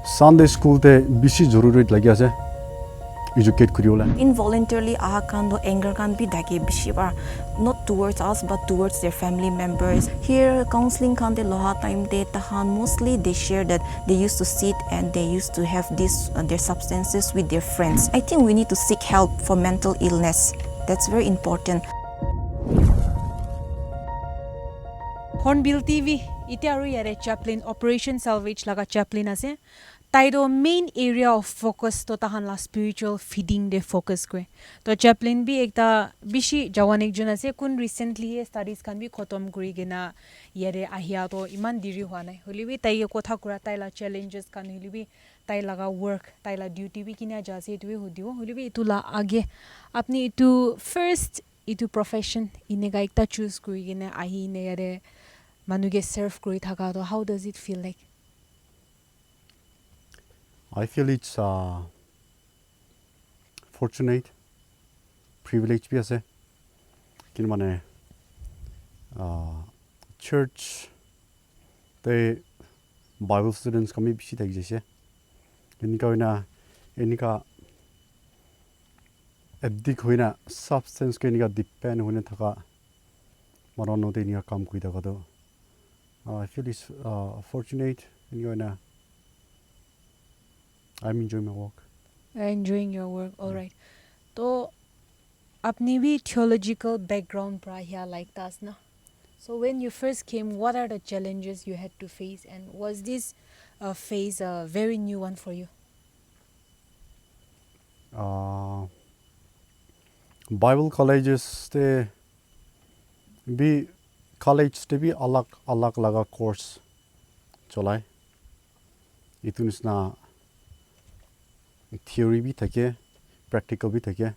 Sunday school te bisi joruri lagi ase educate kuriola. Involuntarily ahakando anger can be dagi bishiba not towards us but towards their family members. Here counseling kan de loha time de tahan mostly they share that they used to sit and they used to have this their substances with their friends. I think we need to seek help for mental illness. That's very important. Hornbill TV itiaru yare chaplain Operation Salvage laga chaplain ase taido main area of focus to tahan la spiritual feeding de focus kre to chaplain bi ekta bishi jawan ekjon ase kun recently studies kan bi khotom kuri gena yare ahia to iman diri hwa nai holibi tai kotha kura tai la challenges kan holibi tai laga work tai la duty bi kina jase tu hodibo holibi itula age apni itu first itu profession inega ekta choose kuri gena ahi ne yare manuge serve kuri thaka to how does it feel like? I feel it's fortunate, privileged भी ऐसे किन माने church ते Bible students कमी बिशी तक जैसे इनका एब्दिक हुई ना substance के इनका depend होने थका मरानो ते इनका काम कोई थका तो I feel it's fortunate इनका I'm enjoying my work. Enjoying your work, all right. So, apni bhi theological background pra here like that, na. So, when you first came, what are the challenges you had to face, and was this phase a very new one for you? Bible colleges te भी college te भी अलग लगा course चलाए इतुनिसना theory भी थके practical भी थके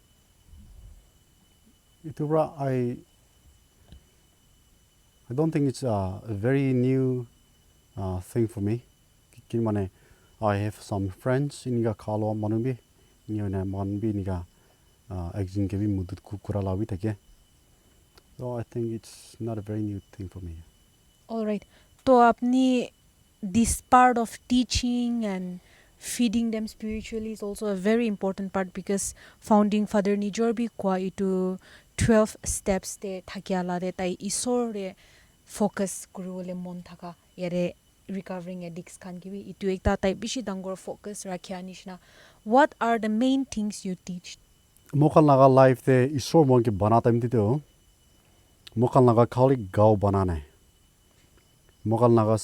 इतुबरा I don't think it's a very new thing for me कि माने I have some friends इनका खालो मनु भी इन्होंने मन भी इनका exam के भी मुद्दत कुकुरा ला भी थके so I think it's not a very new thing for me. All right. So, apni this part of teaching and feeding them spiritually is also a very important part because founding father Nijor bi kwa itu 12 steps te thakyala de tai isor re focus kurule mon thaka yare recovering addicts kan ki bi itu ekta tai bishi dangor focus rakhya nishna. What are the main things you teach? Mokal naga life te isor mon ke bana time dite ho mokal naga khali gaw banana hai mokal naga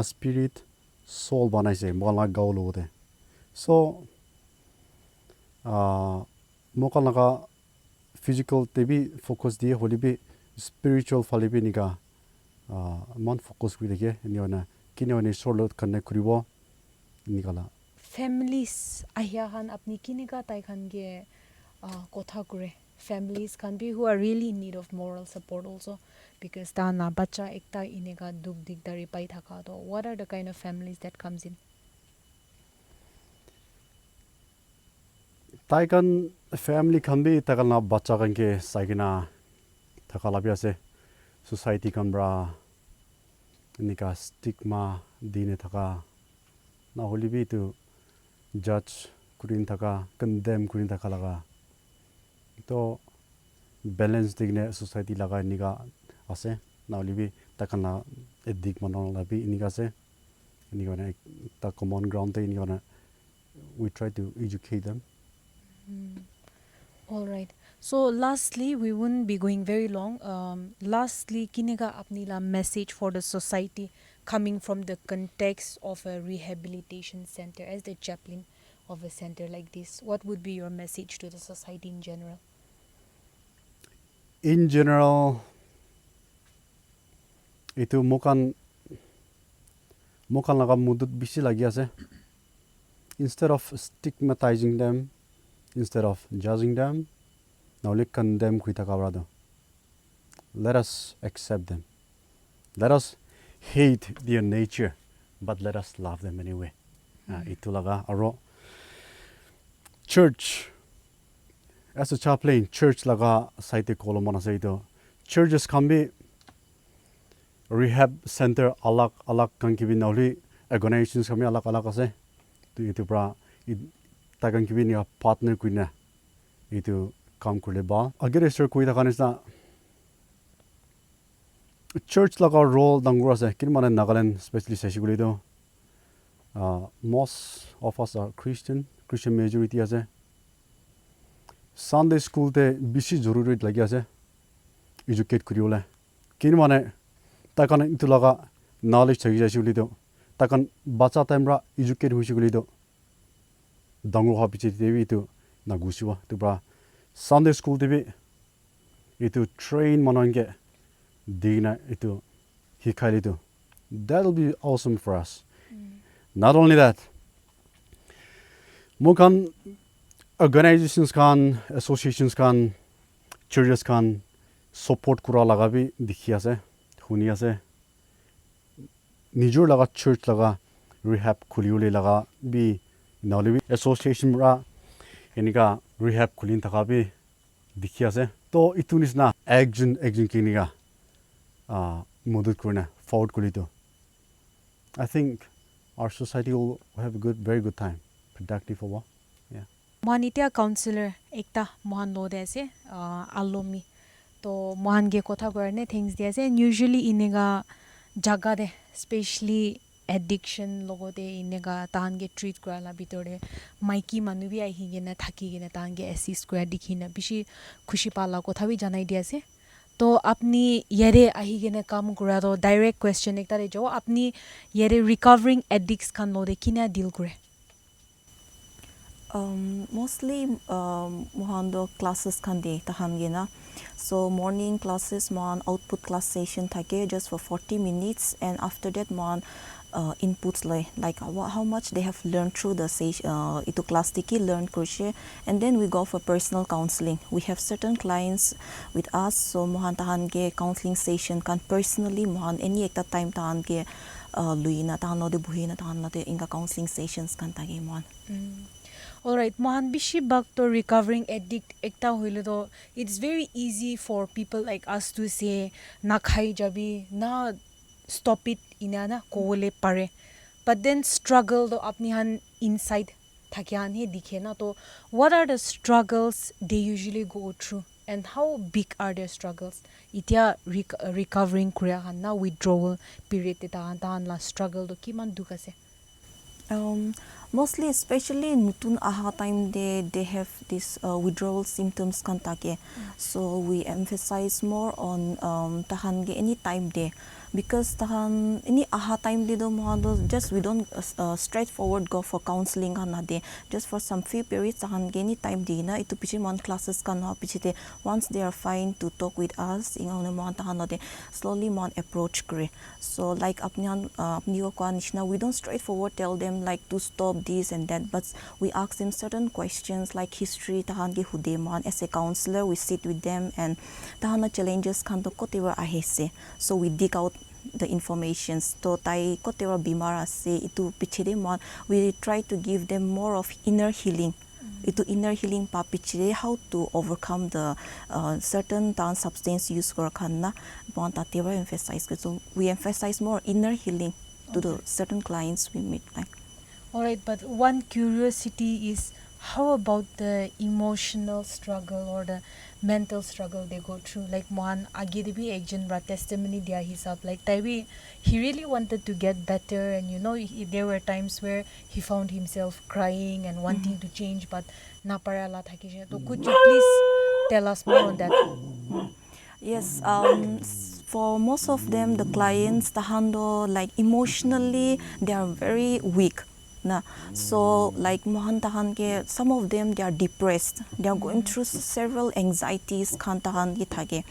spirit soul banai se mokal naga gaw lo de so mokal naga physical te bi focus diye holi bi spiritual phali bi niga man focus kuri de ni ona kini oni solo connect kuribo nikala Families ahya han apni kinika tai khan ge kotha kure families can be who are really in need of moral support also because ta na bacha ekta inega duk dik dari pai thaka to what are the kind of families that comes in taikan family kan bi takal na bacha kan ke saigina thakala bi ase society kan bra nika stigma dine thaka na holi bi tu judge kurin thaka condemn kurin thaka laga तो balance दिखने society लगा निका आसे नाउली भी तकना एदिक मनोला भी निका से निका ने ता common ground ते निका ने we try to educate them. All right. So lastly, we wouldn't be going very long. Lastly, kinega apni la message for the society coming from the context of a rehabilitation center as the chaplain of a center like this. What would be your message to the society in general? In general, itu mokan laga mudut bisi lagi ase. Instead of stigmatizing them, instead of judging them, now let condemn kuita kabrado. Let us accept them. Let us hate their nature, but let us love them anyway. Itu laga aro. Church. As a chaplain, church laga site kolomana saito. Churches can be rehab center alak kan ki bi nauli organizations kami alak ase tu itu pra takan kibi ni partner kuina itu kam kurle ba agar register kui ta kanisna church laga role dangur ase kin mane Nagaland especially seshiguli do most of us are Christian majority ase Sunday school te bishi zoruri lagi ase educate kuriole kin mane takan itu laga knowledge thagi jashuli do takan bacha time ra educate huishiguli do dangur ha piche devi itu nagusiwa tu bra Sunday school devi itu train manange Dina itu hikai itu that'll be awesome for us. Not only that, mokan organizations kan, associations kan, churches kan support kura laga bi dikhi ase, huni ase. Nijur laga church laga rehab kuliuli laga bi nauli bi association ra enika rehab kulin taka bi dikhi ase. To itu nisna ekjun kiniga modut kurna forward kulito. I think our society will have a very good time, productive for what? Yeah. Mohan itia counselor ekta mohan lo de ase allomi to mohan ge kotha karne things de ase and usually inega jaga de especially addiction logo de inega tahan ge treat kura la bitore maiki manu bi ahi ge na thaki ge na tahan ge assist kura dikhina bishi khushi pala kotha bi janai de ase तो अपनी येरे आही के ने काम करा तो direct question एक तारे जो अपनी येरे रिकवरिंग एडिक्ट्स खान लो दे किना डील करे mostly mohan do classes kan de tahan ge na so morning classes mohan output class session thake just for 40 minutes and after that mohan inputs like how much they have learned through the itu class tiki learn crochet and then we go for personal counseling. We have certain clients with us so mohan tahan ge counseling session kan personally mohan any ekta time tahan ge luina tahan no de buhina tahan no de inga counseling sessions kan tage mohan. Alright, mohan bishi bag to recovering addict ekta hoile do it's very easy for people like us to say na khai jabi na stop it inana kole pare but then struggle do apni han inside thakyan he dikhe na to what are the struggles they usually go through and how big are their struggles itia recovering kura han na withdrawal period ta han la struggle do kiman duk ase mostly especially nutun aha time they have this withdrawal symptoms kan take so we emphasize more on tahan ge any time de because tahan any aha time de do mohan do just we don't straightforward go for counseling kan de just for some few periods tahan ge any time de na itu piche mon classes kan ha piche te once they are fine to talk with us ingone mon tahan de slowly mon approach kre so like apni ko nishna we don't straightforward tell them like to stop this and that but we ask them certain questions like history tahan ge hude mon as a counselor we sit with them and tahan challenges kan to kotewa ahese so we dig out the informations to tai kotewa bimar ase itu pichide mon we try to give them more of inner healing itu inner healing pa pichide how to overcome the certain substance use kor khanna bon tatewa emphasize so we emphasize more inner healing to the certain clients we meet like. Alright, but one curiosity is how about the emotional struggle or the mental struggle they go through like mohan age de bhi ekjon bra testimony dia hisab like taibi he really wanted to get better and you know there were times where he found himself crying and wanting to change but na parala thaki je so could you please tell us more on that? Yes, for most of them the clients tahando like emotionally they are very weak na so like mohan tahan ke some of them they are depressed they are going through several anxieties khan tahan ki thake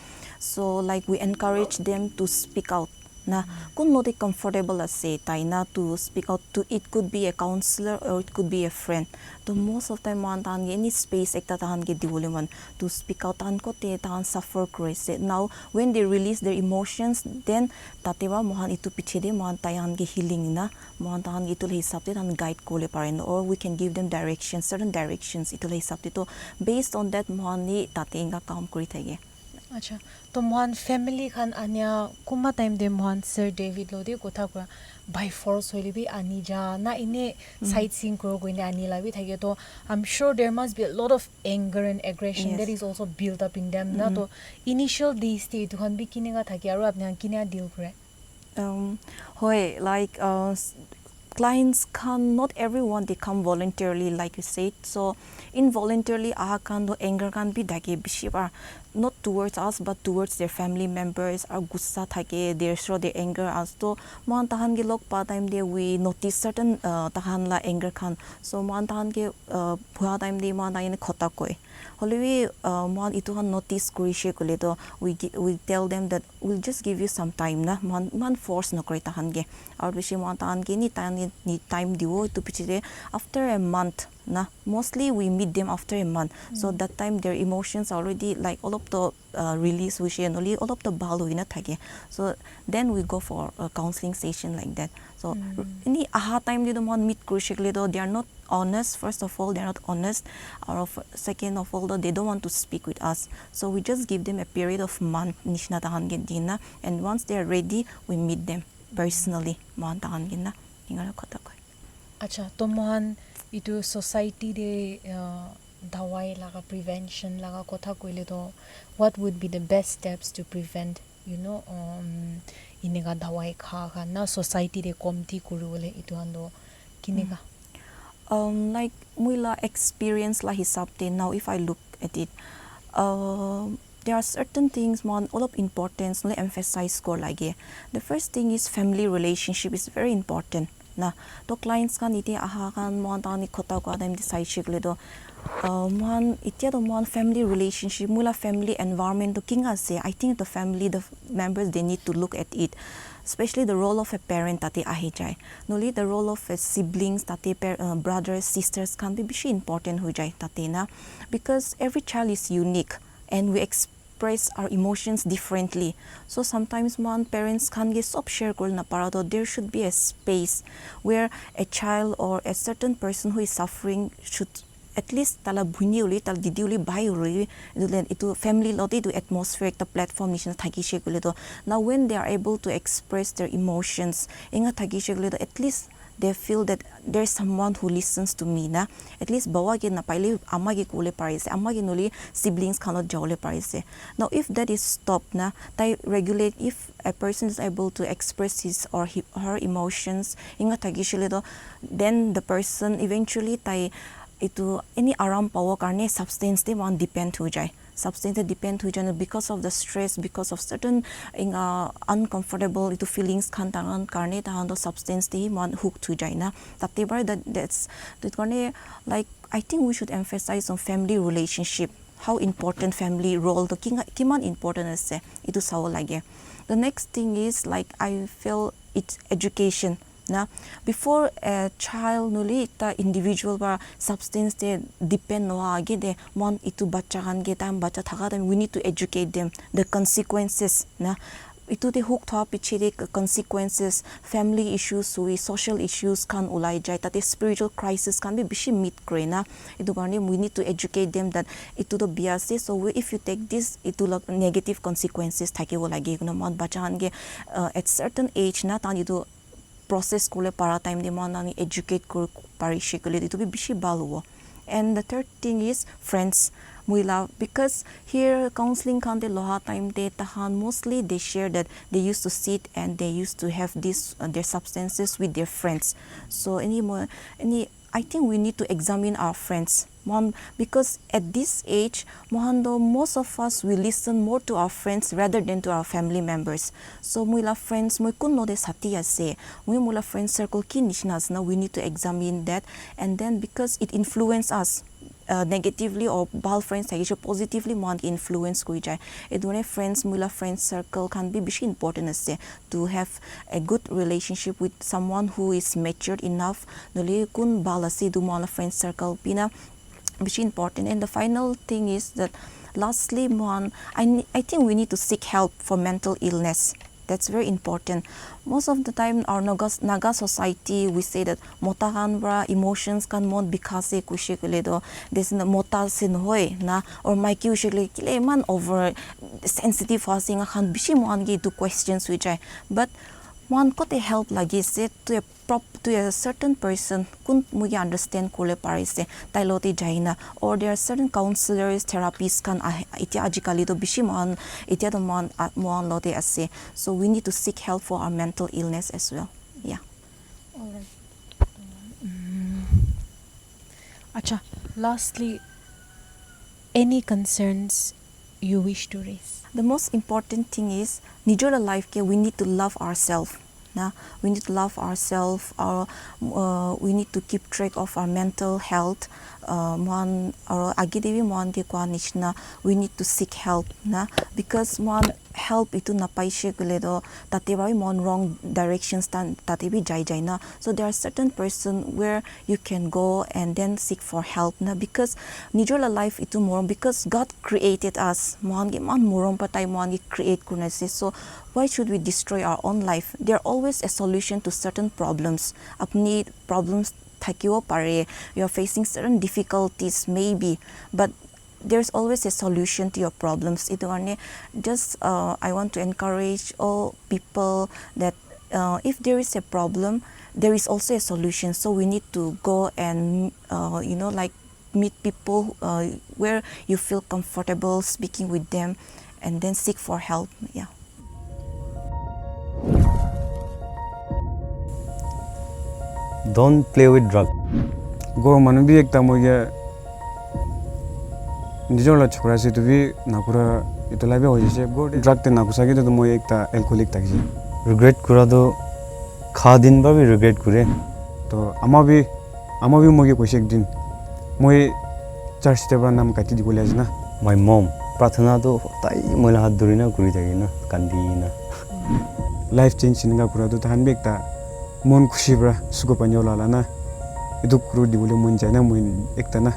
so like we encourage them to speak out na kun no de comfortable ase taina to speak out to it could be a counselor or it could be a friend to most of time man tan any space ekta tan ge diwoleman to speak out tan ko te tan suffer krise now when they release their emotions then tatewa mohan itu piche de man tayan ge healing na mohan tan ge tul hisab te tan guide kole paren or we can give them directions certain directions itul hisab te to based on that mohan ni tate inga kam kori thage acha to mohan family khan anya kuma time de mohan sir David lo de kotha kora by force hoili bi ani ja na ine sightseeing kro goine ani la bi thake to I'm sure there must be a lot of anger and aggression that Yes. is also built up in them na to initial days te to khan bi kinega thake aru apni kina deal kore Hoi, like clients can not everyone they come voluntarily like you said, so involuntarily aha kan do anger kan bi dage bishi ba not towards us but towards their family members or gussa thake they show their anger as to man tahan ge lok pa time de we notice certain tahan la anger kan so man tahan ge bua time de man tahan khota koi holiwi man itu han notice kuri she kule to we tell them that we'll just give you some time na man force no koi tahan ge aur bishi man tahan ge ni time diwo to pichide after a month na mostly we meet them after a month so that time their emotions already like all of the release we share only all of the balu ina thake so then we go for a counseling session like that so any aha time they don't want meet crucially though they are not honest. First of all, they are not honest, or second of all, though, they don't want to speak with us, so we just give them a period of month nishna tahan gendina, and once they are ready we meet them personally man tahan gina ingara kota koi. acha to mohan itu society de dawai laga prevention laga kotha koile to what would be the best steps to prevent inega dawai kha na society de komti kurule itu ando kinega Like muila experience la hisab te now if I look at it there are certain things one all of importance no emphasize score lage. The first thing is family relationship is very important na to clients kan ite aha kan mon tani khota ko adam decide shikle do mon itia do mon family relationship mula family environment to king ase. I think the family the members they need to look at it, especially the role of a parent tate ahi jai noli the role of a siblings tate brothers sisters can be bishi important ho jai tate na, because every child is unique and we express our emotions differently, so sometimes one parents can get sob share kol na para to there should be a space where a child or a certain person who is suffering should at least tala bhuni uli tal didi uli bai uli itu family lot itu atmosphere the platform nishna thaki she kole to now when they are able to express their emotions inga thaki she kole to at least they feel that there's someone who listens to me na, at least bawa ge na paile amma ge kole parise amma ge noli siblings cannot jawle parise. Now if that is stopped na tai regulate, if a person is able to express his or her emotions inga thaki she to then the person eventually tai itu any aram power karne substance they want depend ho jai, substance they depend ho jai because of the stress, because of certain uncomfortable itu feelings kan tangan karne tahan to substance they want hooked ho jai na tate bar that's karne like I think we should emphasize on family relationship, how important family role to kiman important ase itu saw lage. The next thing is like I feel it's education na, before a child nuli ta individual ba substance they depend no age de mon itu bacha kan ge tam bacha thaka then we need to educate them the consequences na itu de hook tha piche de consequences family issues we social issues kan ulai jai tate spiritual crisis kan be bishi meet kre na itu karne we need to educate them that itu to biase so if you take this itu negative consequences thake wo lage no mon bacha kan ge at certain age na tan itu process kole para time de man ani educate kor pari shikole itu be bishi baluo. And the third thing is friends muila, because here counseling kan de loha time de tahan mostly they share that they used to sit and they used to have this their substances with their friends, so any I think we need to examine our friends one, because at this age mohando most of us we listen more to our friends rather than to our family members, so muila friends moi kun no de sati ase mula friend circle ki nishnas na we need to examine that, and then because it influence us negatively or bal friends thakisho positively mon influence koi jai edone friends mula friend circle can be bishi important ase to have a good relationship with someone who is matured enough noli kun bal ase du mon friend circle pina bishi important. And the final thing is that lastly mon I think we need to seek help for mental illness That's very important. Most of the time, our Naga society, we say that mota kan bra emotions kan mon bikase kushe kule do this mota sin hoy na or maiki usually kile man over sensitive fasing kan bishi mon gi to questions which I but one could help lagi se to a certain person kun mugi understand kule parise tailoti jaina or there are certain counselors therapists kan itia ajikali to bishi mon itia to mon lote ase so we need to seek help for our mental illness as well. Yeah. All right. Acha, lastly, any concerns you wish to raise? The most important thing is nijor life ke we need to love ourselves. We need to love ourselves. We need to keep track of our mental health. We need to seek help because help itu napaishe kuledo tatebai mon wrong directions tatebi jai na. So there are certain person where you can go and then seek for help because nijor life itu morom because God created us mon morom patay mon create kunase. So why should we destroy our own life? There are always a solution to certain problems. Apni problems thakiwo pare. You are facing certain difficulties maybe, but there's always a solution to your problems. Just I want to encourage all people that if there is a problem, there is also a solution. So we need to go and meet people where you feel comfortable speaking with them, and then seek for help. Yeah. Don't play with drug. Go manu bi ekta moye nijor la chokra se to bi nakura itolabe hoje go drug te nakusagi to moye ekta alcoholic takji Regret kura do khadin ba bi regret kure. to ama bi moge koshek din moye church te bra nam kati dibole ajna My mom prathana do tai moila hat duri na kuri thagi na kandi na. life change singa kura to han bi ekta mon khushi bra suko panyo la na edu kuru dibole mon jana mon ekta na